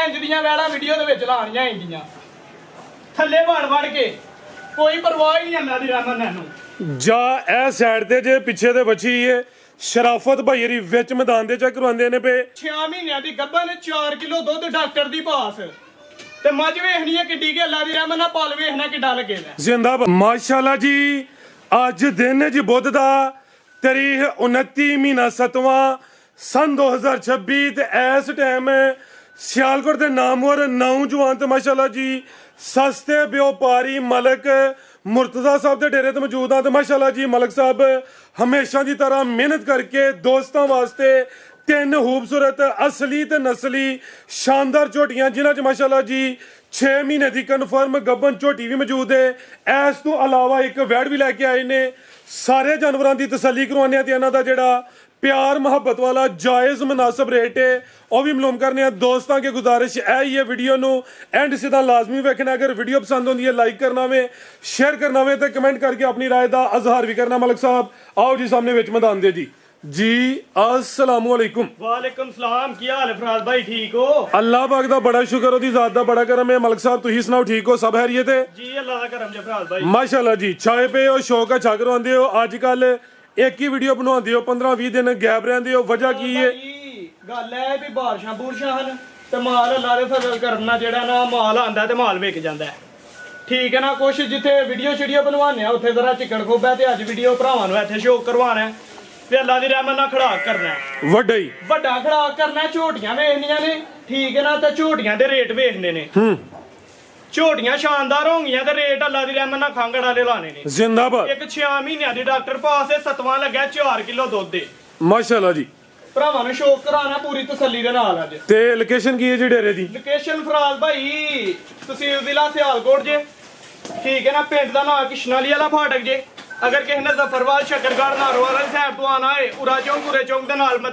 ਇੰਜ ਦੀਆਂ ਵੈੜਾਂ ਵੀਡੀਓ ਦੇ ਵਿੱਚ ਲਾਣੀਆਂ ਇੰਦੀਆਂ ਥੱਲੇ ਵੜ ਕੇ ਕੋਈ ਪਰਵਾਹ ਹੀ ਨਹੀਂ ਅੱਲਾ ਦੀ ਰਹਿਮਤ ਨੂੰ ਜਾ ਇਹ ਸਾਈਡ ਤੇ ਜੇ ਪਿੱਛੇ ਤੇ ਬੱਚੀ ਏ ਸ਼ਰਾਫਤ ਭਾਈ ਰੀ ਵਿੱਚ ਮੈਦਾਨ ਦੇ ਚੈੱਕ ਕਰਵਾਉਂਦੇ ਨੇ ਪਏ 6 ਮਹੀਨਿਆਂ ਦੀ ਗੱਭਾ ਨੇ 4 ਕਿਲੋ ਦੁੱਧ ਡਾਕਟਰ ਦੀ ਪਾਸ ਤੇ ਮੱਝ ਵੇਖਣੀ ਹੈ ਕਿੱਡੀ ਕਿ ਅੱਲਾ ਦੀ ਰਹਿਮਤ ਨਾਲ ਪਲ ਵੇਖਣਾ ਕਿੱਡਾ ਲੱਗੇ ਦਾ ਜ਼ਿੰਦਾਬਾਦ ਮਾਸ਼ਾਅੱਲਾ ਜੀ ਅੱਜ ਦਿਨ ਜੀ ਬੁੱਧ ਦਾ ਤਾਰੀਖ 29 ਮਹੀਨਾ 7ਵਾਂ ਸਨ 2026 ਤੇ ਇਸ ਟਾਈਮ ਸਿਆਲਕੋਟ ਦੇ ਨਾਮਵਰ ਨੌਜਵਾਨ ਤੇ ਮਾਸ਼ਾਅੱਲਾ ਜੀ ਸਸਤੇ ਵਪਾਰੀ ਮਲਕ ਮੁਰਤਜ਼ਾ ਸਾਹਿਬ ਦੇ ਡੇਰੇ ਤੇ ਮੌਜੂਦ ਆ ਤੇ ਮਾਸ਼ਾਅੱਲਾ ਜੀ ਮਲਕ ਸਾਹਿਬ ਹਮੇਸ਼ਾ ਦੀ ਤਰ੍ਹਾਂ ਮਿਹਨਤ ਕਰਕੇ ਦੋਸਤਾਂ ਵਾਸਤੇ 3 ਖੂਬਸੂਰਤ ਅਸਲੀ ਤੇ ਨਸਲੀ ਸ਼ਾਨਦਾਰ ਝੋਟੀਆਂ ਜਿਨ੍ਹਾਂ 'ਚ ਮਾਸ਼ਾਅੱਲਾ ਜੀ 6 ਮਹੀਨੇ ਦੀ ਕਨਫਰਮ ਗੱਬਨ ਝੋਟੀ ਵੀ ਮੌਜੂਦ ਹੈ। ਇਸ ਤੋਂ ਇਲਾਵਾ ਇੱਕ ਵੈੜ ਵੀ ਲੈ ਕੇ ਆਏ ਨੇ। ਸਾਰੇ ਜਾਨਵਰਾਂ ਦੀ ਤਸੱਲੀ ਕਰਵਾਉਂਦੇ ਆ ਤੇ ਇਹਨਾਂ ਦਾ ਜਿਹੜਾ प्यार मोहब्बत वाला जायज़ मुनासिब रेट है वह भी मालूम करने दोस्तों की गुजारिश है ये वीडियो नु एंड सीधा लाजमी वेखना। अगर वीडियो पसंद होती है लाइक करना वे शेयर करना वे तो कमेंट करके अपनी राय का इजहार भी करना। मलिक साहब आओ जी सामने विच मैदान दे जी अस्सलाम वालेकुम। वालेकुम सलाम की हाल है फराज भाई ठीक हो? अल्लाह पाक दा बड़ा शुक्र ओदी ज़ात दा बड़ा करम है। मलिक साहब तुसीं सुनाओ ठीक हो सब खैरियत है? जी अल्लाह दा करम जे फराज भाई माशाअल्लाह जी छाए पे हो शौक अच्छा करवांदे हो अजकल एक ही वीडियो बनाते हो 15-20 दिन गैप रहंदे हो वजह की है? गल है भी बारिशां बुरशां हन ते माल अल्लाह दे फजल करम नाल जेड़ा ना माल आंदा ते माल विक जांदा है ठीक है ना। कुछ जिथे वीडियो शीडियो बनवाने उत्थे जरा चिकन खोबा ते अज वीडियो भरावां नूं इत्थे शो करवाना है ते अल्लाह दी रहमत नाल खड़ाक करना है वड्डा खड़ाक करना है। झोटियां वेखनियां ने ठीक है ना ते झोटियां दे रेट वेखने ने झोटियां शानदार होंगियां ते रेट अल्लाह दी रहमत नाल खांगड़ वाले लाने ने जिंदाबाद। एक 6 महीनों दी डॉक्टर पास है 7वां लग्या 4 किलो दुध दे माशाअल्लाह जी भरावां ने शौक कराना पूरी तसल्ली दे नाल अज। ते लोकेशन की है जी डेरे दी? लोकेशन फराज भाई तहसील जिला सियालकोट जे ठीक है ना। पिंड दा नाम किशनाली वाला फाटक जे। अगर किसी ने जफरवाल शकरगढ़ नारोवाल साहब तो आना है उरा चौंक उरे चौंक दे नाल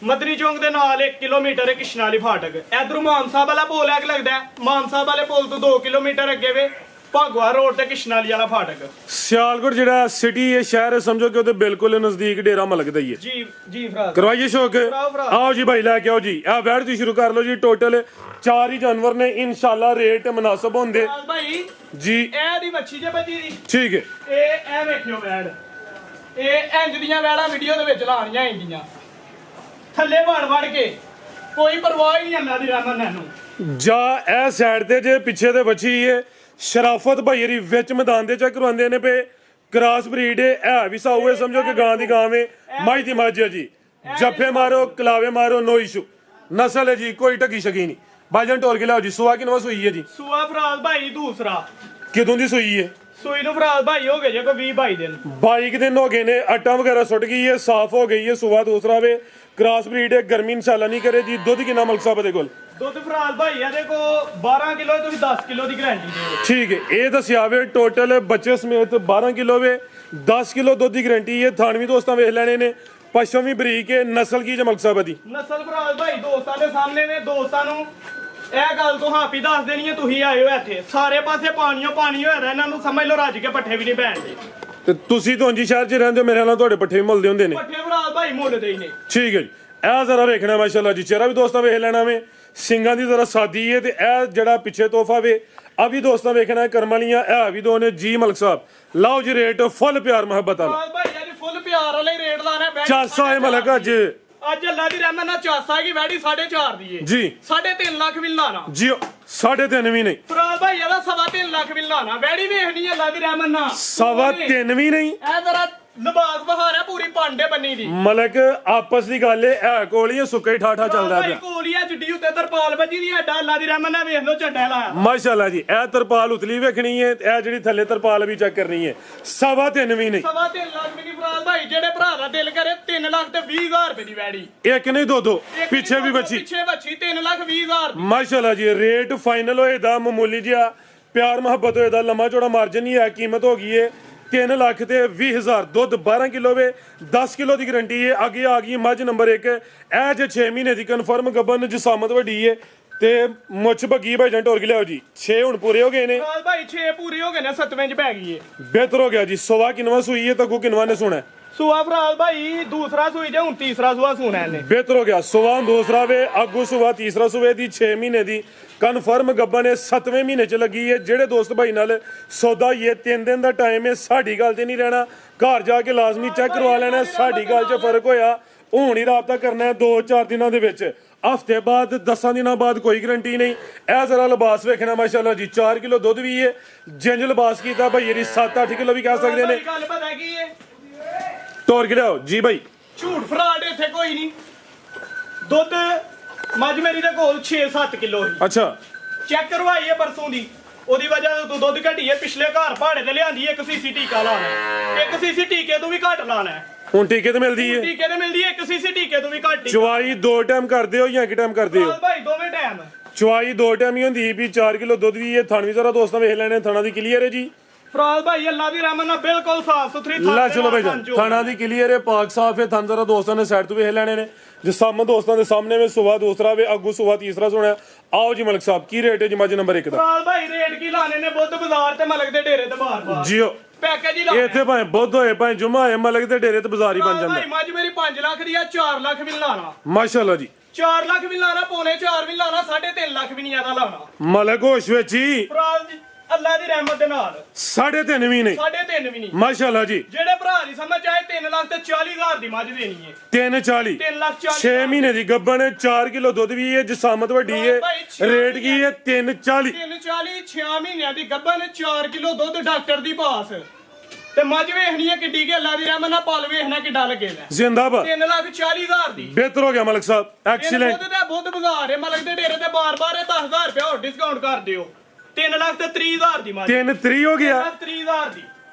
मदनी चौंक दे नाल 1 किलोमीटर है किशनाली फाटक। इधरों मान साहब वाला पुल अग लगदा है मान साहब वाले पुल तो 2 किलोमीटर अगे वे भागवा रोड ते किशनाली वाला फाटक। सियालकोट जेड़ा सिटी है शहर है समझो कि ओदे बिल्कुल नजदीक डेरा मलक दा ही है। जी फराज करवाइए शौक आओ जी भाई लेके आओ जी आ बैठ दी शुरू कर लो जी। टोटल 4 ही जानवर ने इंशाल्लाह रेट मुनासिब होंदे भाई जी। ए दी मच्छी जे बची दी ठीक है ए वेखियो वैड़ ए इंज दियां वैड़ां वीडियो दे विच लाणीਆਂ इंदियां थल्ले वड़ के कोई परवाह ही नहीं अल्लाह दी रहमत नाल जा ए साइड ते जे पीछे ते बची है शराफत भाई री विच मैदान दे चेक करवांदे ने पे क्रॉस ब्रीड है भी साऊ है समझो कि गां दी गां है मझ दी मझ है जी। जफे मारो कलावे मारो नो इशू नस्ल है जी कोई टकी शकी नहीं। भाईजान टोर के लाओ जी सुआ किनवा सुई है जी? सुआ फराज भाई दूसरा किदों दी सुई है? सुई नु फराज भाई हो गए जे कोई 20-22 दिन 22 दिन हो गए ने आटा वगैरह सुट गई है साफ हो गई है। सुआ दूसरा वे क्रॉस ब्रीड है गर्मी इंशाल्लाह नहीं करे जी। दुध कितना मलक साहब दे कोल? दुध फराज भाई ਇਹਦੇ ਕੋ 12 ਕਿਲੋ ਤੁਸੀਂ 10 ਕਿਲੋ ਦੀ ਗਾਰੰਟੀ ਦਿਓ। ठीक है ਇਹ ਦੱਸਿਆ ਵੇ ਟੋਟਲ ਬੱਚੇ ਸਮੇਤ 12 ਕਿਲੋ ਵੇ 10 ਕਿਲੋ ਦੁੱਧ ਦੀ ਗਾਰੰਟੀ ਹੈ। ਥਾਣਵੀਂ ਦੋਸਤਾਂ ਵੇਖ ਲੈਣੇ ਨੇ ਪਸ਼ੂ ਵੀ ਬਰੀਕ ਹੈ। ਨਸਲ ਕੀ ਜਮਲਕ ਸਾਹਿਬ ਦੀ? ਨਸਲ ਫਰਾਜ ਭਾਈ ਦੋਸਤਾਂ ਦੇ ਸਾਹਮਣੇ ਨੇ ਦੋਸਤਾਂ ਨੂੰ ਇਹ ਗੱਲ ਤੋਂ ਹਾਪੀ ਦੱਸ ਦੇਣੀ ਹੈ ਤੁਸੀਂ ਆਏ ਹੋ ਇੱਥੇ ਸਾਰੇ ਪਾਸੇ ਪਾਣੀ ਹੋਇਆ ਇਹਨਾਂ ਨੂੰ ਸਮਝ ਲਓ ਰੱਜ ਕੇ ਪੱਠੇ ਵੀ ਨਹੀਂ ਪੈਣਦੇ। ਤੇ ਤੁਸੀਂ ਤਾਂ ਉਂਜੀ ਸ਼ਹਿਰ 'ਚ ਰਹਿੰਦੇ ਹੋ ਮੇਰੇ ਨਾਲ ਤੁਹਾਡੇ ਪੱਠੇ ਵੀ ਮੁੱਲਦੇ ਹੁੰਦੇ ਨੇ? ਪੱਠੇ ਫਰਾਜ ਭਾਈ ਮੁੱਲਦੇ ਹੀ ਨੇ। ਠੀਕ ਹੈ ਜੀ ਇਹ ਜ਼ਰਾ ਵੇਖਣਾ ਮਾਸ਼ਾਅੱਲਾ ਜੀ ਚਿਹਰਾ ਵੀ ਦੋਸਤਾਂ ਵੇਖ ਲੈਣਾ ਵੇ ਸਿੰਘਾਂ ਦੀ ਜ਼ਰਾ ਸਾਦੀ ਹੈ ਤੇ ਇਹ ਜਿਹੜਾ ਪਿੱਛੇ ਤੋਹਫਾ ਵੇ ਆ ਵੀ ਦੋਸਤਾਂ ਵੇਖਣਾ ਕਰਮ ਵਾਲੀਆਂ ਇਹ ਵੀ ਦੋ ਨੇ ਜੀ। ਮਲਕ ਸਾਹਿਬ ਲਾਓ ਜੀ ਰੇਟ ਫੁੱਲ ਪਿਆਰ ਮੁਹੱਬਤ ਵਾਲਾ। ਫਰਾਜ ਭਾਈ ਅੱਜ ਫੁੱਲ ਪਿਆਰ ਵਾਲੇ ਰੇਟ ਲਾਣਾ ਚਾਸਾ ਹੈ ਮਲਕ ਅੱਜ ਅੱਲਾਹ ਦੀ ਰਹਿਮਤ ਨਾਲ ਚਾਸਾ ਕੀ ਵੈੜੀ 4.5 ਦੀ ਏ ਜੀ 3.5 ਲੱਖ ਵੀ ਲਾਣਾ ਜੀ 3.5 ਵੀ ਨਹੀਂ ਫਰਾਜ ਭਾਈ ਇਹਦਾ 3.5 ਲੱਖ ਵੀ ਲਾਣਾ ਵੈੜੀ ਵੇਖਣੀ ਅੱਲਾਹ ਦੀ ਰਹਿਮਤ ਨਾਲ 3.5 ਵੀ ਨਹੀਂ। ਇਹ ਜ਼ਰਾ ਲਿਬਾਸ ਬਹਾਰ ਹੈ ਪੂਰੀ ਪਾਂਡੇ ਬੰਨੀ ਦੀ ਮਲਕ ਆਪਸ ਦੀ ਗੱਲ ਹੈ ਕੋਲੀਆਂ ਸੁੱਕੇ ਠਾਠਾ ਚੱਲਦਾ ਪਿਆ। ਕੋਲੀਆਂ ਜੱਡੀ ਉੱਤੇ ਤਰਪਾਲ ਵੱਜੀ ਦੀ ਐਡਾ ਅੱਲਾਹ ਦੀ ਰਹਿਮਤ ਨਾਲ ਵੇਖ ਲੋ ਝੱਡਾ ਲਾਇਆ ਮਾਸ਼ਾਅੱਲਾ ਜੀ। ਇਹ ਤਰਪਾਲ ਉਤਲੀ ਵੇਖਣੀ ਹੈ ਇਹ ਜਿਹੜੀ ਥੱਲੇ ਤਰਪਾਲ ਵੀ ਚੈੱਕ ਕਰਨੀ ਹੈ 3.5 ਵੀ ਨਹੀਂ 3.5 ਲੱਖ ਵੀ ਨਹੀਂ ਫਰਾਜ ਭਾਈ ਜਿਹੜੇ ਭਰਾ ਦਾ ਦਿਲ ਕਰੇ 3 ਲੱਖ ਤੇ 20,000 ਰੁਪਏ ਦੀ ਵੈੜੀ ਇੱਕ ਨਹੀਂ ਦੋ ਪਿੱਛੇ ਵੀ ਬੱਚੀ 3 ਲੱਖ 20,000 ਮਾਸ਼ਾਅੱਲਾ ਜੀ। ਰੇਟ ਫਾਈਨਲ ਹੋਏ ਦਾ ਮਾਮੂਲੀ ਜਿਹਾ ਪਿਆਰ ਮੁਹੱਬਤ ਹੋਏ ਦਾ ਲੰਮਾ ਚੌੜਾ ਮਾਰਜਨ ਨਹੀਂ ਹੈ। ਕੀਮਤ ਹੋ ਗਈ ਹੈ 3 ਲੱਖ ਤੇ 20,000 ਦੁੱਧ 12 ਕਿਲੋ ਵੇ 10 ਕਿਲੋ ਦੀ ਗਾਰੰਟੀ ਹੈ। ਅੱਗੇ ਆ ਗਈ ਮੱਝ ਨੰਬਰ 1 ਇਹ ਜੇ 6 ਮਹੀਨੇ ਦੀ ਕਨਫਰਮ ਗੱਬਨ ਜਸਾਮਤ ਵੱਡੀ ਹੈ ਤੇ ਮੁੱਛ ਬੱਗੀ ਭਾਈਜਾਨ ਟੋਰ ਕੇ ਲਿਆਓ ਜੀ। 6 ਹੁਣ ਪੂਰੇ ਹੋ ਗਏ ਨੇ ਫਰਾਜ ਭਾਈ 6 ਪੂਰੇ ਹੋ ਗਏ ਨੇ 7ਵੇਂ ਚ ਪੈ ਗਈ ਏ। ਬਿਹਤਰ ਹੋ ਗਿਆ ਜੀ। ਸਵਾ ਕਿਨਵਾ ਸੂਈ ਹੈ ਤੱਕੂ ਕਿਨਵਾ ਨੇ ਸੁਣਾ ਸੂਆ ਫਰਾਲ ਭਾਈ ਦੂਸਰਾ ਸੂਈ ਜੇ ਹੁਣ ਤੀਸਰਾ ਸੂਆ ਸੂਣਾ ਇਹਨੇ ਬਿਹਤਰ ਹੋ ਗਿਆ ਸੁਬਾ ਦੂਸਰਾ ਵੇ ਅੱਗੂ ਸੁਬਾ ਤੀਸਰਾ ਸੂਵੇ ਦੀ 6 ਮਹੀਨੇ ਦੀ ਕਨਫਰਮ ਗੱਬਾ ਨੇ 7ਵੇਂ ਮਹੀਨੇ ਚ ਲੱਗੀ ਹੈ। ਜਿਹੜੇ ਦੋਸਤ ਭਾਈ ਨਾਲ ਸੌਦਾ ਇਹ 3 ਦਿਨ ਦਾ ਟਾਈਮ ਹੈ, ਸਾਡੀ ਗੱਲ ਤੇ ਨਹੀਂ ਰਹਿਣਾ, ਘਰ ਜਾ ਕੇ ਲਾਜ਼ਮੀ ਚੈੱਕ ਕਰਵਾ ਲੈਣਾ। ਸਾਡੀ ਗੱਲ 'ਚ ਫਰਕ ਹੋਇਆ ਹੁਣ ਹੀ ਰਾਬਤਾ ਕਰਨਾ ਹੈ 2-4 ਦਿਨਾਂ ਦੇ ਵਿੱਚ, ਹਫਤੇ ਬਾਅਦ 10 ਦਿਨਾਂ ਬਾਅਦ ਕੋਈ ਗਰੰਟੀ ਨਹੀਂ। ਇਹ ਜ਼ਰਾ ਲਿਬਾਸ ਵੇਖਣਾ ਮਾਸ਼ਾਅੱਲਾ ਜੀ, 4 ਕਿਲੋ ਦੁੱਧ ਵੀ ਹੈ, ਜਿੰਜ ਲਿਬਾਸ ਕੀਤਾ ਭਾਈ ਇਹਦੀ 7-8 ਕਿਲੋ ਵੀ ਕਹਿ ਸਕਦੇ ਨੇ। ਗੱਲ ਪਤਾ ਕੀ ਹੈ, ਤੋਰ ਕੇ ਲਿਆਓ ਜੀ ਭਾਈ, ਝੂਠ ਫਰਾਡ ਇੱਥੇ ਕੋਈ ਨਹੀਂ। ਦੁੱਧ ਮੱਝ ਮੇਰੀ ਦੇ ਕੋਲ 6-7 ਕਿਲੋ ਸੀ, ਅੱਛਾ ਚੈੱਕ ਕਰਵਾਈ ਹੈ ਪਰਸੋਂ ਦੀ, ਉਹਦੀ ਵਜ੍ਹਾ ਤੋਂ ਦੁੱਧ ਘਟੀ ਹੈ। ਪਿਛਲੇ ਘਰ ਪਹਾੜੇ ਤੇ ਲਿਆਂਦੀ ਇੱਕ ਸੀਸੀ ਟੀਕਾ ਲਾਣਾ, ਇੱਕ ਸੀਸੀ ਟੀਕੇ ਤੋਂ ਵੀ ਘੱਟ ਲਾਣਾ ਹੈ। ਹੁਣ ਟੀਕੇ ਤੇ ਮਿਲਦੀ ਹੈ, ਟੀਕੇ ਤੇ ਮਿਲਦੀ ਹੈ ਇੱਕ ਸੀਸੀ ਟੀਕੇ ਤੋਂ ਵੀ ਘੱਟ। ਚਵਾਈ 2 ਟਾਈਮ ਕਰਦੇ ਹੋ ਜਾਂ ਇੱਕ ਟਾਈਮ ਕਰਦੇ ਹੋ? ਭਾਈ ਦੋਵੇਂ ਟਾਈਮ ਚਵਾਈ 2 ਟਾਈਮ ਹੀ ਹੁੰਦੀ ਵੀ 4 ਕਿਲੋ ਦੁੱਧ ਵੀ ਹੈ। ਥਣ ਵੀ ਜ਼ਰਾ ਦੋਸਤਾਂ ਵੇਖ ਲੈਣੇ, ਥਣਾ ਦੀ ਕਲੀਅਰ ਹੈ ਜੀ। ਫਰਾਜ਼ ਭਾਈ ਅੱਲਾ ਦੀ ਰਹਿਮਤ ਨਾਲ ਬਿਲਕੁਲ ਸਾਫ ਸੁਥਰੀ ਲੈ ਚਲੋ ਭਾਈ ਜਾਨ, ਥਾਣਾ ਦੀ ਕਲੀਅਰ ਹੈ, ਪਾਕ ਸਾਫ ਹੈ। ਥਣ ਜ਼ਰਾ ਦੋਸਤਾਂ ਨੇ ਸਾਈਡ ਤੋਂ ਵੇਖ ਲੈਣੇ ਨੇ। ਜਿਸਮ ਦੋਸਤਾਂ ਦੇ ਸਾਹਮਣੇ ਵਿੱਚ ਸੁਬਾ ਦੂਸਰਾ ਵੇ ਅੱਗੂ ਸੁਬਾ ਤੀਸਰਾ ਸੁਣਿਆ। ਆਓ ਜੀ ਮਲਕ ਸਾਹਿਬ, ਕੀ ਰੇਟ ਹੈ ਜੀ ਮੱਝ ਨੰਬਰ 1 ਦਾ? ਫਰਾਜ਼ ਭਾਈ ਰੇਟ ਕੀ ਲਾਣੇ ਨੇ ਬੁੱਧ ਬਾਜ਼ਾਰ ਤੇ ਮਲਕ ਦੇ ਡੇਰੇ ਤੇ ਬਾਰ-ਬਾਰ ਜੀਓ ਪੈਕੇਜ ਹੀ ਲਾਣੇ। ਇੱਥੇ ਭਾਵੇਂ ਬੁੱਧ ਹੋਏ ਭਾਵੇਂ ਜੁਮਾ ਹੋਏ, ਮਲਕ ਦੇ ਡੇਰੇ ਤੇ ਬਾਜ਼ਾਰ ਹੀ ਬਣ ਜਾਂਦਾ। ਭਾਈ ਮੱਝ ਮੇਰੀ 5 ਲੱਖ ਦੀ ਆ, 4 ਲੱਖ ਵੀ ਨੀ ਲਾਣਾ। ਮਾਸ਼ਾਅੱਲਾ ਜੀ, 4 ਲੱਖ ਵੀ ਨੀ ਲਾਣਾ, ਪੌਣੇ 4 ਵੀ ਨੀ ਲਾਣਾ, 3.5 ਲੱਖ ਵੀ ਨਹੀਂ ਜ਼ਿਆਦਾ ਲਾਣਾ। ਮਲਕ ਹੋਸ਼ ਵਿੱਚ ਹੀ ਫਰਾਜ਼ ਜੀ ਅੱਲਾ ਦੀ ਰਹਿਮਤ ਦੇ ਨਾਲ 3.5 ਵੀ ਨਹੀਂ, 3.5 ਵੀ ਨਹੀਂ। ਮਾਸ਼ਾਅੱਲਾ ਜੀ। ਜਿਹੜੇ ਭਰਾ ਦੀ ਸਮਝ ਆਏ 3 ਲੱਖ ਤੇ 40 ਹਜ਼ਾਰ ਦੀ ਮੱਝ ਦੇਣੀ ਹੈ। 340 3 ਲੱਖ 40 6 ਮਹੀਨੇ ਦੀ ਗੱਬਣ, 4 ਕਿਲੋ ਦੁੱਧ ਵੀ ਹੈ, ਜਿਸਾਮਤ ਵੱਡੀ ਹੈ। ਰੇਟ ਕੀ ਹੈ? 340 340 6 ਮਹੀਨਿਆਂ ਦੀ ਗੱਭਣ, 4 ਕਿਲੋ ਦੁੱਧ ਡਾਕਟਰ ਦੀ ਪਾਸ। ਤੇ ਮੱਝ ਵੇਖਣੀ ਹੈ ਕਿੱਡੀ ਕਿ ਅੱਲਾ ਦੀ ਰਹਿਮਤ ਨਾਲ ਪਾਲ ਵੇਖਣਾ ਕਿੱਡਾ ਲੱਗੇਗਾ। ਜ਼ਿੰਦਾਬਾਦ। 3 ਲੱਖ 40 ਹਜ਼ਾਰ ਦੀ ਬਿਹਤਰ ਹੋ ਗਿਆ ਮਲਕ ਸਾਹਿਬ, ਐਕਸੀਲੈਂਟ। ਦੁੱਧ ਦਾ ਬੁੱਧ ਬਾਜ਼ਾਰ ਹੈ ਮਲਕ ਦੇ ਡੇਰੇ ਤੇ ਬਾਰ-ਬਾਰ 10,000 ਰੁਪਏ ਹੋਰ ਡਿਸਕਾਊਂਟ ਕਰ ਦਿਓ। 3 ਲੱਖ ਤੇ 30 ਹਜ਼ਾਰ ਦੀ ਮੱਝ। 3 ਹੋ ਗਿਆ, 30 ਹਜ਼ਾਰ ਦੀ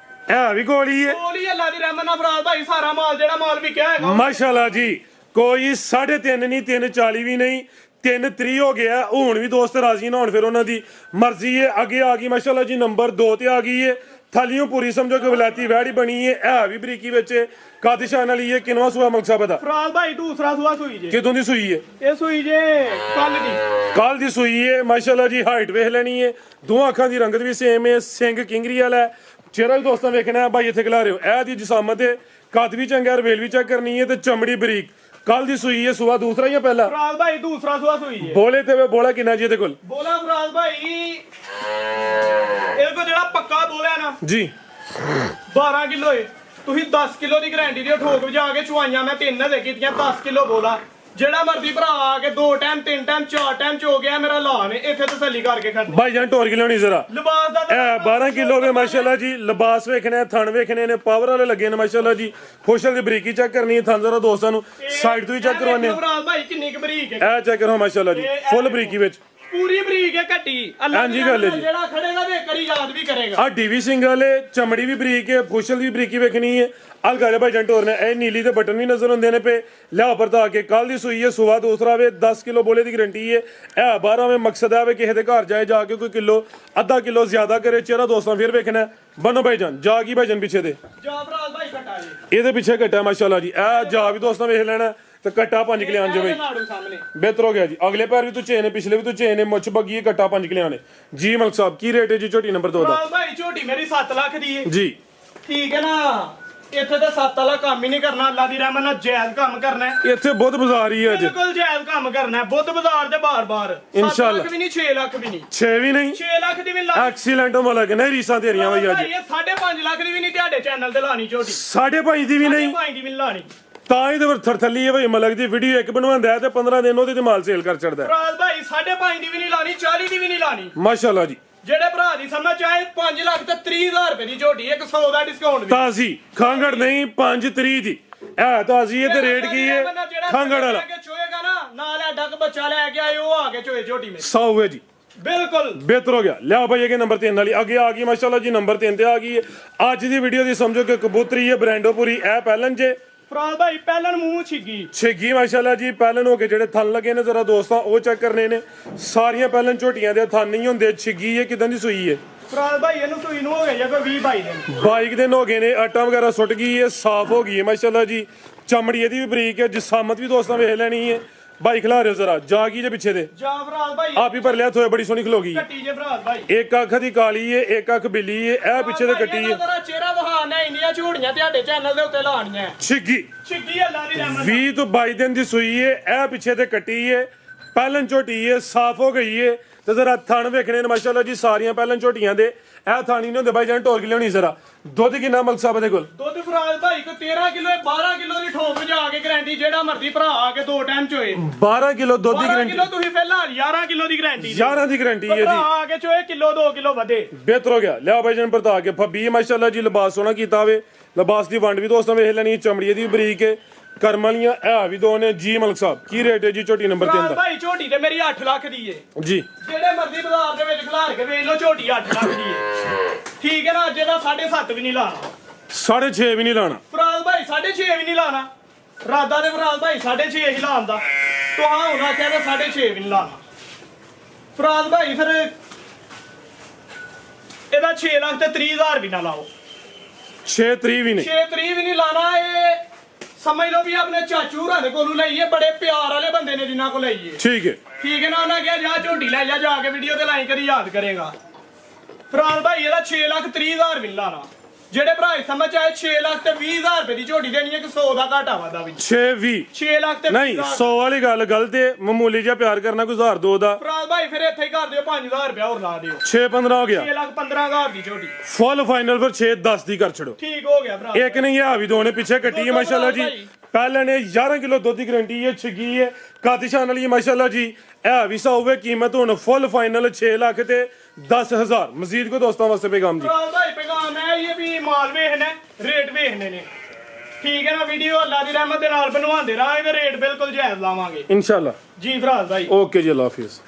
ਇਹ ਵੀ ਗੋਲੀ ਹੈ। ਕੋਲੀ ਅੱਲਾ ਦੀ ਰਹਿਮਤ ਨਾਲ ਫਰਾਜ਼ ਭਾਈ ਸਾਰਾ ਮਾਲ ਜਿਹੜਾ ਮਾਲ ਵੀ ਕਿਹਾ ਹੈਗਾ ਮਾਸ਼ਾਅੱਲਾ ਜੀ, ਕੋਈ 3.5 ਨਹੀਂ, 340 ਵੀ ਨਹੀਂ, 3 ਹੋ ਗਿਆ। ਹੁਣ ਵੀ ਦੋਸਤ ਰਾਜ਼ੀ ਨਾ ਹੋਣ ਫਿਰ ਉਹਨਾਂ ਦੀ ਮਰਜ਼ੀ ਹੈ। ਅੱਗੇ ਆ ਗਈ ਮਾਸ਼ਾਅੱਲਾ ਜੀ ਨੰਬਰ 2 ਤੇ ਆ ਗਈ ਹੈ। ਥਾਲੀਓਂ ਪੂਰੀ ਸਮਝੋ ਕਿ ਵਲਾਇਤੀ ਵਹਿੜੀ ਬਣੀ ਹੈ। ਇਹ ਵੀ ਬਰੀਕੀ ਵਿੱਚ ਕਾਦਿਸ਼ਾਨ ਵਾਲੀ ਹੈ। ਕਿਨਵਾ ਸੂਆ ਮਲਕ ਸਾਹਿਬ ਦਾ? ਫਰਾਜ਼ ਭਾਈ ਦੂਸਰਾ ਸੂਆ ਸੂਈ ਜੇ। ਕਿਦੋਂ ਦੀ ਸੂਈ ਹੈ? ਇਹ ਸੂਈ ਜੇ ਕੱਲ ਦੀ ਸੂਈ ਹੈ। ਮਾਸ਼ਾਅੱਲਾ ਜੀ ਹਾਈਟ ਵੇਖ ਲੈਣੀ ਹੈ, ਦੋਹਾਂ ਅੱਖਾਂ ਦੀ ਰੰਗਤ ਵੀ ਸੇਮ ਹੈ, ਸਿੰਘ ਕਿੰਗਰੀ ਵਾਲਾ ਹੈ। ਚਿਹਰਾ ਵੀ ਦੋਸਤਾਂ ਵੇਖਣਾ ਹੈ ਭਾਈ, ਇੱਥੇ ਖਿਲਾ ਰਹੇ ਹੋ। ਇਹ ਦੀ ਜਿਸਾਮਤ ਹੈ, ਕੱਦ ਵੀ ਚੰਗਾ, ਰਵੇਲ ਵੀ ਚੈੱਕ ਕਰਨੀ ਹੈ ਤੇ ਚਮੜੀ ਬਰੀਕ। ਕੱਲ ਦੀ ਸੂਈ ਹੈ, ਸੂਆ ਦੂਸਰਾ ਜਾਂ ਪਹਿਲਾ? ਫਰਾਜ਼ ਭਾਈ ਦੂਸਰਾ ਸੂਆ ਸੂਈ ਜੇ। ਬੋਲੇ ਤੇ ਬੋਲਾ ਕਿੰਨਾ ਜੀ ਇਹਦੇ ਕੋਲ? ਬੋਲਾ ਫਰਾਜ਼ ਭਾਈ ਇਹ ਕੋ ਜਿਹੜਾ ਪੱਕਾ ਬੋਲਿਆ ਨਾ ਜੀ 12 ਕਿਲੋ ਏ। ਤੁਸੀਂ 10 ਕਿਲੋ ਦੀ ਗਾਰੰਟੀ ਦਿਓ, ਠੋਕ ਵਜਾ ਕੇ ਚੁਆਈਆਂ ਮੈਂ 3 ਦੇ ਕੀਤੀਆਂ। 10 ਕਿਲੋ ਬੋਲਾ ਜਿਹੜਾ ਮਰਦੀ ਭਰਾ ਆ ਕੇ 2 ਟਾਈਮ 3 ਟਾਈਮ 4 ਟਾਈਮ ਚੋ ਗਿਆ ਮੇਰਾ ਲਾਨ ਇੱਥੇ ਤਸੱਲੀ ਕਰਕੇ ਖੜਨੀ। ਭਾਈ ਜਾਨ ਟੋਰ ਕੇ ਲਿਆਉਣੀ ਜ਼ਰਾ। ਲਿਬਾਸ ਦਾ ਇਹ 12 ਕਿਲੋ ਦੇ ਮਾਸ਼ਾਅੱਲਾ ਜੀ। ਲਿਬਾਸ ਵੇਖਣੇ, ਥਣ ਵੇਖਣੇ ਨੇ, ਪਾਵਰ ਵਾਲੇ ਲੱਗੇ ਨੇ ਮਾਸ਼ਾਅੱਲਾ ਜੀ। ਖੁਸ਼ਲ ਦੀ ਬਰੀਕੀ ਚੈੱਕ ਕਰਨੀ ਹੈ। ਥਣ ਜ਼ਰਾ ਦੋਸਤਾਂ ਨੂੰ ਸਾਈਡ ਤੋਂ ਹੀ ਚੈੱਕ ਕਰਵਾਉਂਦੇ ਆ। ਫਰਾਜ਼ ਭਾਈ ਕਿੰਨੀ ਕੁ ਬਰੀਕ ਹੈ, ਇਹ ਚੈੱਕ ਕਰੋ ਮਾਸ਼ਾਅੱਲਾ ਜੀ, ਫੁੱਲ ਬਰੀਕੀ ਵਿੱਚ। ਪੂਰੀ ਬਰੀਕ ਹੈ ਕੱਟੀ। ਅੱਲਾ ਹਾਂਜੀ ਗੱਲ ਹੈ ਜੀ। ਜਿਹੜਾ ਖੜੇਗਾ ਤੇ ਕਰੀ ਯਾਦ ਵੀ ਕਰੇਗਾ। ਆ ਡੀਵੀ ਸਿੰਗਲ ਹੈ, ਚਮੜੀ ਵੀ ਬਰੀਕ ਹੈ, ਖੁਸ਼ਲ ਦੀ ਬਰੀਕੀ ਵੇਖਣੀ ਹੈ। ਅਲਗਾ ਭਾਈ ਜੰਟੋਰ ਨੇ ਇਹ ਨੀਲੀ ਦੇ ਬਟਨ ਵੀ ਨਜ਼ਰ ਹੁੰਦੇ ਨੇ ਪੇ। ਲਿਆ ਪਰਤਾ ਕੇ ਕੱਲ ਦੀ ਸੂਈ ਹੈ, ਸੁਬਾ ਦੂਸਰਾ ਵੇ, 10 ਕਿਲੋ ਬੋਲੇ ਦੀ ਗਰੰਟੀ ਹੈ। ਇਹ 12ਵੇਂ ਮਕਸਦ ਹੈ ਵੇ ਕਿਸੇ ਦੇ ਘਰ ਜਾਏ, ਜਾ ਕੇ ਕੋਈ ਕਿਲੋ ਅੱਧਾ ਕਿਲੋ ਜ਼ਿਆਦਾ ਕਰੇ। ਚਿਹਰਾ ਦੋਸਤਾਂ ਫਿਰ ਵੇਖਣਾ। ਬਨੋ ਭਾਈ ਜਾਨ, ਜਾ ਕੀ ਭਾਈ ਜਾਨ ਪਿੱਛੇ ਦੇ ਜਾ ਫਰਾਜ਼ ਭਾਈ ਕੱਟਾ ਜੀ, ਇਹਦੇ ਪਿੱਛੇ ਘਟਾ ਮਾਸ਼ਾਅੱਲਾ ਜੀ। ਇਹ ਜਾ ਵੀ ਦੋਸਤਾਂ ਵੇਖ ਲੈਣਾ ਤੇ ਕੱਟਾ 5 ਕਿਲੇ ਆਣ ਜਾਵੇ। ਨਾੜੂ ਸਾਹਮਣੇ ਬਿਹਤਰ ਹੋ ਗਿਆ ਜੀ। ਅਗਲੇ ਪੈਰ ਵੀ ਤੂੰ ਚੇਨ ਨੇ, ਪਿਛਲੇ ਵੀ ਤੂੰ ਚੇਨ ਨੇ, ਮੁੱਛ ਬੱਗੀ ਹੈ, ਕੱਟਾ 5 ਕਿਲੇ ਆਣੇ ਜੀ। ਮਲਕ ਸਾਹਿਬ ਕੀ ਰੇਟ ਹੈ ਜੀ ਝੋਟੀ ਨੰਬਰ 2 ਦਾ? ਫਰਾਜ਼ ਭਾਈ ਝੋਟੀ ਮੇਰੀ 7 ਲੱਖ ਦੀ ਹੈ ਜੀ ਠੀਕ ਹੈ ਨਾ। ਇੱਥੇ ਤਾਂ 7 ਵਾਲਾ ਕੰਮ ਹੀ ਨਹੀਂ ਕਰਨਾ, ਅੱਲਾ ਦੀ ਰਹਿਮਤ ਨਾਲ ਜਾਇਜ਼ ਕੰਮ ਕਰਨਾ ਹੈ। ਇੱਥੇ ਬਹੁਤ ਬਾਜ਼ਾਰ ਹੀ ਹੈ ਅੱਜ, ਬਿਲਕੁਲ ਜਾਇਜ਼ ਕੰਮ ਕਰਨਾ ਹੈ। ਬੁੱਧ ਬਾਜ਼ਾਰ ਦੇ ਬਾਰ-ਬਾਰ ਇਨਸ਼ਾਅੱਲਾ। 7 ਲੱਖ ਵੀ ਨਹੀਂ, 6 ਲੱਖ ਵੀ ਨਹੀਂ, 6 ਵੀ ਨਹੀਂ, 6 ਲੱਖ ਦੀ ਵੀ ਲਾ। ਐਕਸੀਲੈਂਟ ਮਲਕ ਨੇ ਰੀਸਾਂ ਤੇਰੀਆਂ ਬਈ ਅੱਜ। ਇਹ 5.5 ਲੱਖ ਦੀ ਵੀ ਨਹੀਂ ਤੁਹਾਡੇ ਚੈਨਲ ਤੇ ਲਾਣੀ ਝੋਟੀ। 5.5 ਦੀ ਵੀ ਨਹੀਂ, 5.5 ਦੀ ਵੀ ਨੀ ਲਾਣੀ। ਤਾਂ ਇਹਦੇ ਪਰ ਥਰਥੱਲੀ ਹੈ ਬਈ ਮਲਕ ਦੀ। ਵੀਡੀਓ ਇੱਕ ਬਣਵਾਉਂਦਾ ਹੈ ਤੇ 15 ਦਿਨ ਉਹਦੇ ਤੇ ਮਾਲ ਸੇਲ ਕਰ ਛੱਡਦਾ ਹੈ। ਫਰਾਜ਼ ਭਾਈ 5.5 ਦੀ ਵੀ ਨਹੀਂ ਲਾਣੀ, 40 ਦੀ ਵੀ ਨਹੀਂ ਲਾਣੀ। ਮਾਸ਼ਾਅੱਲਾ ਜੀ। ਜਿਹੜੇ ਭਰਾ ਦੀ ਸਮਝ ਆਏ 5 ਲੱਖ ਤੇ 30 ਹਜ਼ਾਰ ਰੁਪਏ ਦੀ ਝੋਟੀ, 100 ਦਾ ਡਿਸਕਾਊਂਟ ਵੀ। ਤਾਜ਼ੀ ਖਾਂਗੜ ਨਹੀਂ, 5.3 ਦੀ ਇਹ ਤਾਜ਼ੀ ਹੈ ਤੇ ਰੇਟ ਕੀ ਹੈ? ਖਾਂਗੜ ਵਾਲਾ ਚੋਏਗਾ ਨਾ, ਨਾਲ ਐਡਾ ਕ ਬੱਚਾ ਲੈ ਕੇ ਆਏ, ਉਹ ਆ ਕੇ ਚੋਏ ਝੋਟੀ ਮੇ 100 ਹੈ ਜੀ। ਬਿਲਕੁਲ ਬਿਹਤਰ ਹੋ ਗਿਆ। ਲਿਆ ਭਾਈ ਅੱਗੇ ਨੰਬਰ 3 ਵਾਲੀ ਅੱਗੇ ਆ ਗਈ ਮਾਸ਼ਾਅੱਲਾ ਜੀ। ਨੰਬਰ 3 ਤੇ ਆ ਗਈ ਹੈ ਅੱਜ ਦੀ ਵੀਡੀਓ ਦੀ। ਸਮਝੋ ਕਿ ਕਬੂਤਰੀ ਹੈ, ਬ੍ਰਾਂਡੋਪੁਰੀ। ਇਹ ਪਹਿਲਨ ਜੇ ਫਰਾਜ਼ ਭਾਈ ਪਹਿਲਨ ਮੂੰਹ ਛਿੱਗੀ ਮਾਸ਼ਾਅੱਲਾ ਜੀ। ਪਹਿਲਨ ਹੋ ਕੇ ਜਿਹੜੇ ਥਣ ਲੱਗੇ ਨੇ ਜ਼ਰਾ ਦੋਸਤਾਂ ਉਹ ਚੈੱਕ ਕਰਨੇ ਨੇ। ਸਾਰੀਆਂ ਪਹਿਲਨ ਝੋਟੀਆਂ ਦੇ ਥਣ ਨਹੀਂ ਹੁੰਦੇ। ਛਿੱਗੀ ਹੈ, ਕਿਦਾਂ ਦੀ ਸੂਈ ਹੈ? ਫਰਾਜ਼ ਭਾਈ ਇਹਨੂੰ ਸੂਈ ਨੂੰ ਹੋ ਗਏ ਜਾਂ ਕੋਈ 20-22 ਦਿਨ। ਬਾਈਕ ਦੇ ਨੋਗੇ ਨੇ, ਆਟਾ ਵਗੈਰਾ ਸੁੱਟ ਗਈ ਹੈ, ਸਾਫ਼ ਹੋ ਗਈ ਹੈ ਮਾਸ਼ਾਅੱਲਾ ਜੀ। ਚਮੜੀ ਇਹਦੀ ਵੀ ਬਰੀਕ ਹੈ, ਜਿਸਾਮਤ ਵੀ ਦੋਸਤਾਂ ਵੇਖ ਲੈਣੀ ਹੈ। ਬਾਈ ਖਿਲਾ ਰਹੇ ਜ਼ਰਾ, ਜਾ ਕੀ ਜੇ ਪਿੱਛੇ ਦੇ ਜਾ ਫਰਾਜ਼ ਭਾਈ ਆਪ ਹੀ ਪਰ ਲਿਆ ਥੋਏ, ਬੜੀ ਸੋਹਣੀ ਖਲੋ ਗਈ। ਕੱਟੀ ਜੇ ਫਰਾਜ਼ ਭਾਈ, ਇੱਕ ਅੱਖ ਦੀ ਕਾਲੀ ਹੈ, ਇੱਕ ਅੱਖ ਬਿੱਲੀ ਹੈ। ਇਹ ਪਿੱਛੇ ਦੇ ਕੱਟੀ ਹੈ। ਤੇਰਾ ਚਿਹਰਾ ਵਹਾ ਦੁਕਾਨ ਹੈ ਇੰਨੀਆਂ ਝੋੜੀਆਂ ਤੁਹਾਡੇ ਚੈਨਲ ਦੇ ਉੱਤੇ ਲਾਉਣੀਆਂ ਛਿੱਗੀ ਛਿੱਗੀ ਅੱਲਾ ਦੀ ਰਹਿਮਤ 20 ਤੋਂ 22 ਦਿਨ ਦੀ ਸੂਈ ਏ ਇਹ ਪਿੱਛੇ ਤੇ ਕੱਟੀ ਏ ਪਹਿਲਨ ਝੋਟੀ ਏ ਸਾਫ਼ ਹੋ ਗਈ ਏ ਤੇ ਜ਼ਰਾ ਥਣ ਵੇਖਣੇ ਨੇ ਮਾਸ਼ਾਅੱਲਾ ਜੀ ਸਾਰੀਆਂ ਪਹਿਲਨ ਝੋਟੀਆਂ ਦੇ ਇਹ ਥਾਣੀ ਨਹੀਂ ਹੁੰਦੇ ਬਾਈ ਜਾਨ ਢੋਲ ਕੇ ਲਿਆਉਣੀ ਜ਼ਰਾ ਦੁੱਧ ਕਿੰਨਾ ਮਲਕ ਸਾਹਿਬ ਦੇ ਕੋਲ ਦੁੱਧ ਫਰਾਜ ਭਾਈ ਕੋ 13 ਕਿਲੋ 12 ਕਿਲੋ ਦੀ ਠੋਕ ਜਾ ਕੇ ਗਾਰੰਟੀ ਜਿਹੜਾ ਮਰਜ਼ੀ ਭਰਾ ਆ ਕੇ 2 ਟਾਈਮ ਚੋਏ 12 ਕਿਲੋ ਦੁੱਧ ਦੀ 12 ਗਰੰਟੀ ਕਿਲੋ ਤੁਸੀਂ ਪਹਿਲਾਂ 11 ਕਿਲੋ ਦੀ ਗਾਰੰਟੀ 11 ਦੀ ਗਰੰਟੀ ਹੈ ਭਰਾ ਜੀ ਆ ਕੇ ਚੋਏ ਕਿਲੋ 2 ਕਿਲੋ ਵਧੇ ਬਿਹਤਰ ਹੋ ਗਿਆ ਲਿਆ ਬਾਈ ਜਾਨ ਪਰਤਾ ਕੇ ਫੱਬੀ ਮਾਸ਼ਾਅੱਲਾ ਜੀ ਲਿਬਾਸ ਸੋਹਣਾ ਕੀਤਾ ਵੇ ਲਿਬਾਸ ਦੀ ਵੰਡ ਵੀ ਦੋਸਤਾਂ ਵੇਖ ਲੈਣੀ ਚਮੜੀ ਦੀ ਬਰੀਕ ਹੈ ਕਰਮ ਵਾਲੀਆਂ ਇਹ ਵੀ ਦੋ ਨੇ ਜੀ ਮਲਕ ਸਾਹਿਬ ਕੀ ਰੇਟ ਹੈ ਜੀ ਝੋਟੀ ਨੰਬਰ 3 ਦਾ ਭਾਈ ਝੋਟੀ ਤੇ ਮੇਰੀ 8 ਲੱਖ ਦੀ ਏ ਜੀ ਜਿਹੜੇ ਮਰਜ਼ੀ ਬਾਜ਼ਾਰ ਦੇ ਵਿੱਚ ਖਿਲਾਰ ਕੇ ਵੇਚ ਲਓ ਝੋਟੀ 8 ਲੱਖ ਦੀ ਏ ਠੀਕ ਹੈ ਨਾ ਅੱਜ ਇਹਦਾ 7.5 ਵੀ ਨਹੀਂ ਲਾਣਾ 6.5 ਵੀ ਨਹੀਂ ਲਾਣਾ ਫਰਾਜ਼ ਭਾਈ 6.5 ਵੀ ਨਹੀਂ ਲਾਣਾ ਰਾਦਾ ਦੇ ਫਰਾਜ਼ ਭਾਈ 6.5 ਹੀ ਲਾਉਣ ਦਾ ਤੋ ਹਾਂ ਹੁਣ ਆਖਿਆ ਤੇ 6.5 ਵੀ ਨਹੀਂ ਲਾਣਾ ਫਰਾਜ਼ ਭਾਈ ਫਿਰ ਇਹਦਾ 6 ਲੱਖ ਤੇ 30,000 ਵੀ ਨਾ ਲਾਓ 6.3 ਵੀ ਨਹੀਂ 6.3 ਵੀ ਨਹੀਂ ਲਾਣਾ ਇਹ ਸਮਝ ਲਓ ਵੀ ਆਪਣੇ ਚਾਚੂ ਹੋਰਾਂ ਦੇ ਕੋਲੋਂ ਲਈਏ ਬੜੇ ਪਿਆਰ ਵਾਲੇ ਬੰਦੇ ਨੇ ਜਿਨ੍ਹਾਂ ਕੋਲ ਲਈਏ ਠੀਕ ਹੈ ਠੀਕ ਹੈ ਨਾ ਉਹਨਾਂ ਕਿਹਾ ਜਾ ਝੋਟੀ ਲੈ ਜਾ ਕੇ ਵੀਡੀਓ ਤੇ ਲਾਈਕ ਕਰੀ ਯਾਦ ਕਰੇਗਾ ਫਰਾਜ਼ ਭਾਈ ਇਹਦਾ 6,30,000 ਵੀ ਨਹੀਂ ਲਾਣਾ ਜਿਹੜੇ ਭਰਾ ਸਮਝ ਆਏ 6 ਲੱਖ ਤੇ 20,000 ਰੁਪਏ ਦੀ ਝੋਟੀ ਦੇਣੀ ਹੈ ਕਿ 100 ਦਾ ਘਾਟਾ ਵਾਦਾ ਵੀ 6.20 6 ਲੱਖ ਤੇ ਨਹੀਂ 100 ਵਾਲੀ ਗੱਲ ਗਲਤ ਹੈ ਮਾਮੂਲੀ ਜਿਹਾ ਪਿਆਰ ਕਰਨਾ ਕੋਈ 1002 ਦਾ ਫਰਾਜ਼ ਭਾਈ ਫਿਰ ਇੱਥੇ ਹੀ ਕਰ ਦਿਓ 5,000 ਰੁਪਏ ਹੋਰ ਲਾ ਦਿਓ 6.15 ਹੋ ਗਿਆ 6,15,000 ਦੀ ਝੋਟੀ ਫੁੱਲ ਫਾਈਨਲ ਫਿਰ 6.10 ਦੀ ਕਰ ਛੜੋ ਠੀਕ ਹੋ ਗਿਆ ਭਰਾ ਇੱਕ ਨਹੀਂ ਆ ਵੀ ਦੋ ਨੇ ਪਿੱਛੇ ਕੱਟੀ ਹੈ ਮਾਸ਼ਾਅੱਲਾ ਜੀ ਪਹਿਲੇ ਨੇ 11 ਕਿਲੋ ਦੁੱਧ ਦੀ ਗਰੰਟੀ ਹੈ ਛਗੀ ਹੈ ਕਾਤਿਸ਼ਾਨ ਵਾਲੀ ਮਾਸ਼ਾਅੱਲਾ ਜੀ ਇਹ ਵੀ ਸਾਉਵੇ ਕੀਮਤ ਹੁਣ ਫੁੱਲ ਫਾਈਨਲ 6 ਲੱਖ ਤੇ 10,000 ਮਜ਼ੀਦ ਕੋ ਦੋਸਤਾਂ ਵਾਸਤੇ ਪੈਗਾਮ ਜੀ ਫਰਾਜ਼ ਭਾਈ ਪੈਗਾਮ ਹੈ ਇਹ ਵੀ ਮਾਲ ਵੇਖਣਾ ਰੇਟ ਵੇਖਣੇ ਨੇ ਠੀਕ ਹੈ ਨਾ ਵੀਡੀਓ ਅੱਲਾ ਦੀ ਰਹਿਮਤ ਦੇ ਨਾਲ ਬਣਵਾਉਂਦੇ ਰਹਾਂਗੇ ਤੇ ਰੇਟ ਬਿਲਕੁਲ ਜਾਇਜ਼ ਲਾਵਾਂਗੇ ਇਨਸ਼ਾਅੱਲਾ ਜੀ ਫਰਾਜ਼ ਭਾਈ ਓਕੇ ਜੀ ਅੱਲਾ ਹਾਫਿਜ਼